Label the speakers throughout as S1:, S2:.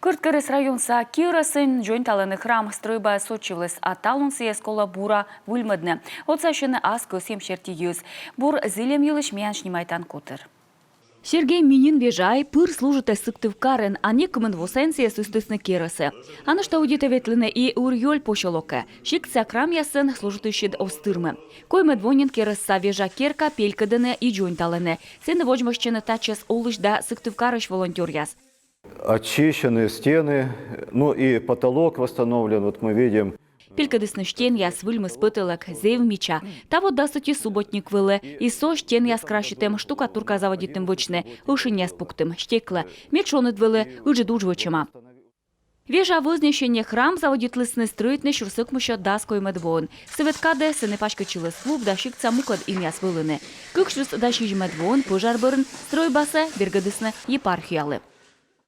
S1: Кырткырыс районса Кирасын жойнталыны храм стройба сочивлес, а талунсия скола бура вульмадне. Отсашыны аз көсем шерти юз. Бур зилем юлыш мяншнимайтан кутыр.
S2: Сергей Минин вежай пыр служит сыктыв карен, а некомын восенсия сустысны керасы. Аны что удитоветлыны и урьёль пошелока. Шикца крам ясын служитыщид остырмы. Коймы двонин кераса вежа керка пелькадыны и жойнталыны. Сыны вожмащыны тачес олыш да сыктыв карыш волонтер яс.
S3: Очищены стены, ну и потолок восстановлен, вот мы видим.
S2: Пелькадысны штен яс выльмы спытылок, зев меча. Та вот дасыти субботник вылы. И со штен яс кращитым, штукатурка заводитым вычны, ушин яс пуктым, штеклы. Мечоны двылы, уже дуж вычыма. Вежа вознещение храм заводитлысны строитны шурсык муща даской медвон. Советкаде сыны пачкачилы слуг да шикца мукад им яс вылыны. Кыкшрус да шиж медвон, пожар бырн, стройбаса, бергадысны епархиялы.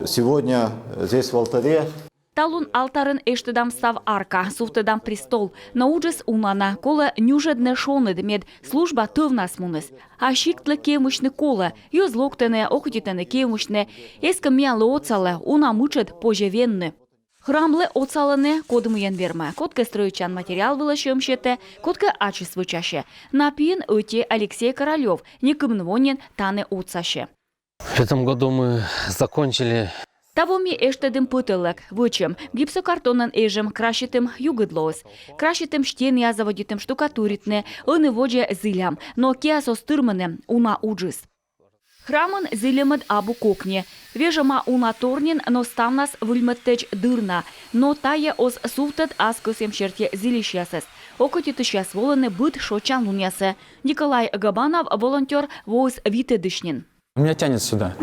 S3: Сегодня здесь в алтаре
S2: Талун алтарын эштедам став арка, суфтедам престол. Науджес унана, кола нюжедне шонед мед служба тывнас мунес. А шиктлы кемушны кола, ёз локтене, охотитене кемушне, эскам мялы оцалы, уна мучед пожевенны. Храмлы оцалыны кодымыен верма. Котка строючан материал вылашым шете, котка ачыс вычаще. Напиен өте Алексей Королёв, некымнвонен таны оцаще.
S4: В этом году мы закончили.
S2: Тавоми эштедым пытылык, вычым, гипсокартонын эжем кращитым югыдлоз. Кращитым штен я заводитым штукатуритне, ыны водже зылям, но кеасо стырмыны, уна уджис. Храмын зылемыд абу кокне. Вежема уна торнин, но ставнас вульмыттеч дырна, но тае оз суфтет аз көсем шерте зилищясыз. Окотитыщас волыны быт шочан лунясы. Николай Габанов, волонтер, воз витедышнин.
S5: Меня тянет сюда.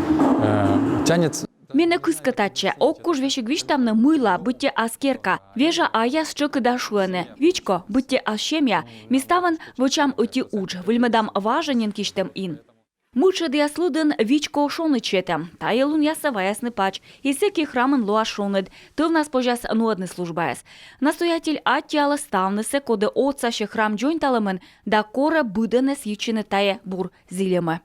S5: Тянет.
S2: Мене кыскатаче, оккуж вешегвиштамны мыла, бытте аскерка. Вежа аяс чыкы дашуэне. Вичко, бытте ашемя. Миставан вычам ыти удж, выльмедам важенен киштем ин. Мычы дияслыдын вичко шоны четем. Таелун яса ваясны пач. Исеки храмын луа шонед. Тывнас пожас нуадны службаяс. Настоятель аттиалы ставнысы коды отсаще храм джойнталымын, да кора быдынес ечины тае бур зилемы.